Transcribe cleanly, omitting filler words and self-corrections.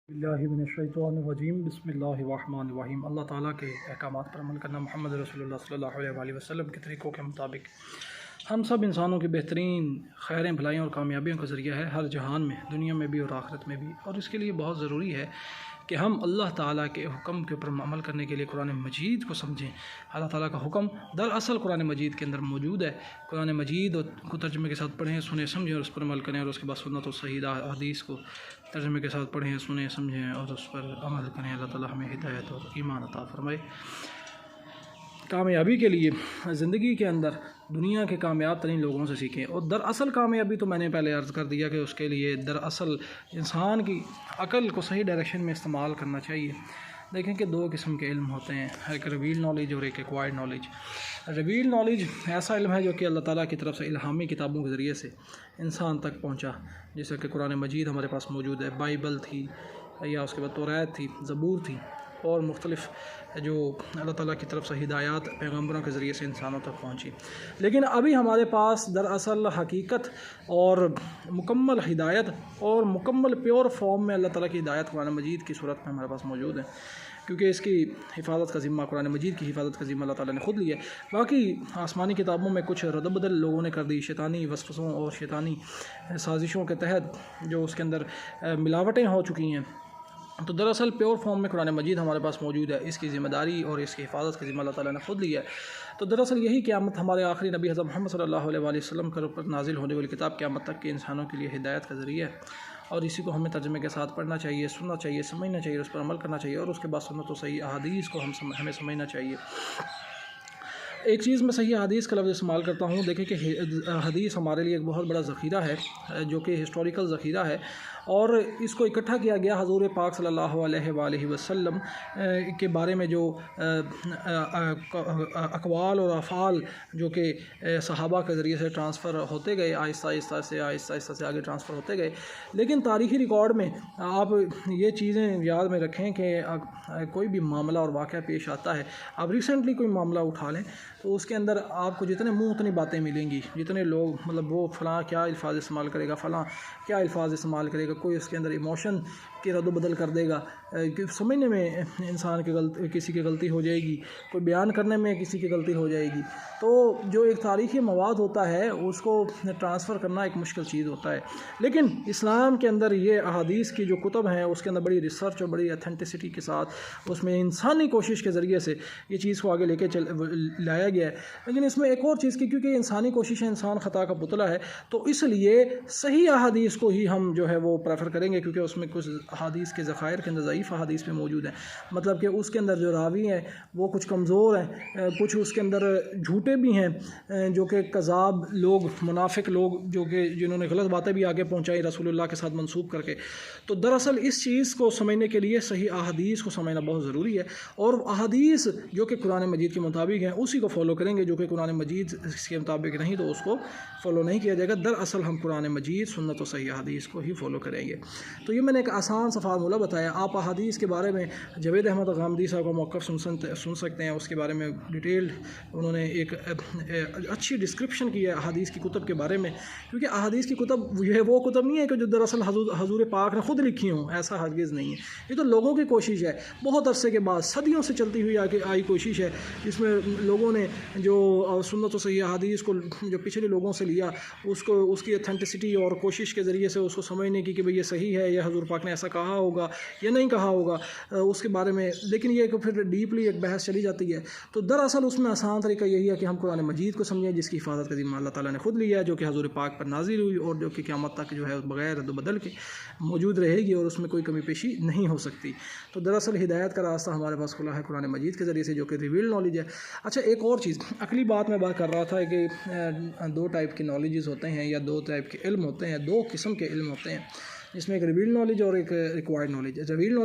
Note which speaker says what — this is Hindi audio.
Speaker 1: बिस्मिल्लाहिर्रहमानिर्रहीम बिस्मिल्लाहिर्रहमानिर्रहीम। अल्लाह ताला के अहकामात पर अमल करना, मोहम्मद रसूलुल्लाह सल्लल्लाहु अलैहि वसल्लम के तरीक़ों के मुताबिक हम सब इंसानों की बेहतरीन खैरें भलाइयों और कामयाबियों का ज़रिया है, हर जहान में, दुनिया में भी और आखिरत में भी। और इसके लिए बहुत ज़रूरी है कि हम अल्लाह ताला के हुक्म के ऊपर अमल करने के लिए कुरान मजीद को समझें। अल्लाह ताला का हुक्म दरअसल कुरान मजीद के अंदर मौजूद है। कुरान मजीद को तर्जुमे के साथ पढ़ें, सुने, समझें और उस पर अमल करें। और उसके बाद सुन्नत और सही हदीस को तर्जुमे के साथ पढ़ें, सुने, समझें और उस पर अमल करें। अल्लाह ताला हमें हिदायत और ईमान अता फरमाए। कामयाबी के लिए ज़िंदगी के अंदर दुनिया के कामयाब तरीन लोगों से सीखें। और दरअसल कामयाबी तो मैंने पहले अर्ज़ कर दिया कि उसके लिए दरअसल इंसान की अक़ल को सही डायरेक्शन में इस्तेमाल करना चाहिए। देखें कि दो किस्म के इल्म होते हैं, एक रिवील नॉलेज और एक एक्वायर्ड नॉलेज। रिवील नॉलेज ऐसा इल्म है जो कि अल्लाह ताला की तरफ से इल्हामी किताबों के ज़रिए से इंसान तक पहुँचा, जैसे कि कुरान मजीद हमारे पास मौजूद है, बाइबल थी, या उसके बाद तौरात थी, ज़बूर थी और मुख्तलिफ़ जो अल्लाह ताला की तरफ से हिदायत पैगम्बरों के ज़रिए से इंसानों तक पहुँची। लेकिन अभी हमारे पास दरअसल हकीकत और मुकम्मल हिदायत और मुकम्मल प्योर फॉर्म में अल्लाह ताला की हिदायत कुरान मजीद की सूरत में हमारे पास मौजूद है, क्योंकि इसकी हिफाजत का ज़िम्मा कुरान मजीद की हिफाजत का ज़िम्मा अल्लाह ताला ने ख़ुद लिया है। बाकी आसमानी किताबों में कुछ रद्द-बदल लोगों ने कर दी, शैतानी वसवसों और शैतानी साजिशों के तहत जो उसके अंदर मिलावटें हो चुकी हैं। तो दरअसल प्योर फॉर्म में कुरान मजीद हमारे पास मौजूद है, इसकी ज़िम्मेदारी और इसकी हिफाजत का ज़िम्मा अल्लाह ताला ने ख़ुद लिया है। तो दरअसल यही क़यामत हमारे आखिरी नबी हज़रत मोहम्मद सल्लल्लाहु अलैहि वसल्लम के ऊपर नाजिल होने वाली किताब क़यामत तक के इंसानों के लिए हिदायत का ज़रिया है। और इसी को हमें तर्जुमे के साथ पढ़ना चाहिए, सुनना चाहिए, समझना चाहिए, उस पर अमल करना चाहिए। और उसके बाद सुन्नत और सही अहादीस को हमें समझना चाहिए। एक चीज़ मैं सही हदीस का लफ्ज़ इस्तेमाल करता हूँ। देखें कि हदीस हमारे लिए एक बहुत बड़ा ज़ख़ीरा है, जो कि हिस्टोरिकल ज़ख़ीरा है, और इसको इकट्ठा किया गया हज़ूर पाक सल्लल्लाहु अलैहि वसल्लम के बारे में जो अक़वाल और अफ़ाल जो कि सहाबा के ज़रिए से ट्रांसफ़र होते गए, आहिस्ता आहिस्ता से आगे ट्रांसफ़र होते गए। लेकिन तारीख़ी रिकॉर्ड में आप ये चीज़ें याद में रखें कि कोई भी मामला और वाक़या पेश आता है, आप रिसेंटली कोई मामला उठा लें तो उसके अंदर आपको जितने मुँह उतनी बातें मिलेंगी, जितने लोग मतलब वो फ़लाँ क्या अल्फाज इस्तेमाल करेगा, फ़लाँ क्या अल्फाज इस्तेमाल करेगा, कोई उसके अंदर इमोशन की रद्द-बदल कर देगा, समझने में इंसान की किसी की गलती हो जाएगी, कोई बयान करने में किसी की गलती हो जाएगी। तो जो एक तारीख़ी मवाद होता है उसको ट्रांसफ़र करना एक मुश्किल चीज़ होता है। लेकिन इस्लाम के अंदर ये अहादीस की जो कुतुब हैं उसके अंदर बड़ी रिसर्च और बड़ी ऑथेंटिसिटी के साथ उसमें इंसानी कोशिश के ज़रिए से ये चीज़ को आगे लेके लाया गया है। लेकिन इसमें एक और चीज़ की, क्योंकि इंसानी कोशिश है, इंसान ख़ता का पुतला है, तो इसलिए सही अहादीस को ही हम जो है वो प्रेफर करेंगे, क्योंकि उसमें कुछ अहादीस के ज़खायर के अंदर ज़ईफ़ अहादीस में मौजूद हैं। मतलब कि उसके अंदर जो रावी हैं वो कुछ कमज़ोर हैं, कुछ उसके अंदर झूठे भी हैं, जो कि कज़ाब लोग, मुनाफिक लोग, जो कि जिन्होंने गलत बातें भी आगे पहुँचाई रसूलुल्लाह के साथ मंसूब करके। तो दरअसल इस चीज़ को समझने के लिए सही अहादीस को समझना बहुत ज़रूरी है। और अहादीस जो कि कुरान मजीद के मुताबिक हैं उसी को फॉलो करेंगे, जो कि कुरान मजीद के मुताबिक नहीं तो उसको फॉलो नहीं किया जाएगा। दरअसल हम कुरान मजीद, सुन्नत और सही अहादीस को ही फॉलो करेंगे। तो ये मैंने एक आसान सा फार्मूला बताया। आप अहादीस के बारे में जावेद अहमद गामदी साहब का मौक़िफ़ सुन सकते हैं। उसके बारे में डिटेल उन्होंने एक अच्छी डिस्क्रिप्शन की है अहादीस की कुतुब के बारे में, क्योंकि अहादीस की कुतुब ये वो कुतुब नहीं है कि जो दरअसल हज़ूर पाक ने ख़ुद लिखी हों, ऐसा हरगिज़ नहीं है। ये तो लोगों की कोशिश है, बहुत अरसे के बाद सदियों से चलती हुई आई कोशिश है, जिसमें लोगों ने जो सुन्नत और सही अहादीस को जो पिछले लोगों से लिया, उसको उसकी ऑथेंटिसिटी और कोशिश के ज़रिए से उसको समझने की कि भाई ये सही है या हज़ूर पाक ने ऐसा कहा होगा या नहीं कहा होगा उसके बारे में। लेकिन ये फिर डीपली एक बहस चली जाती है। तो दरअसल उसमें आसान तरीका यही है कि हम कुरान मजीद को समझें, जिसकी हिफाजत का ज़िम्मा अल्लाह ताला ने ख़ुद लिया है, जो कि हज़ूर पाक पर नाज़िल हुई और जो कि क़यामत तक जो है बग़ैर रद्द-बदल के मौजूद रहेगी और उसमें कोई कमी पेशी नहीं हो सकती। तो दरअसल हिदायत का रास्ता हमारे पास खुला है कुरान मजीद के ज़रिए से, जो कि रिवील नॉलेज है। अच्छा, एक और चीज़, अगली बात मैं बात कर रहा था कि दो टाइप के नॉलेजेस होते हैं या दो टाइप के इल्म होते हैं, दो किस्म के इल्म होते हैं, जिसमें एक रिवील नॉलेज और एक रिक्वायर्ड नॉलेज है। रिवील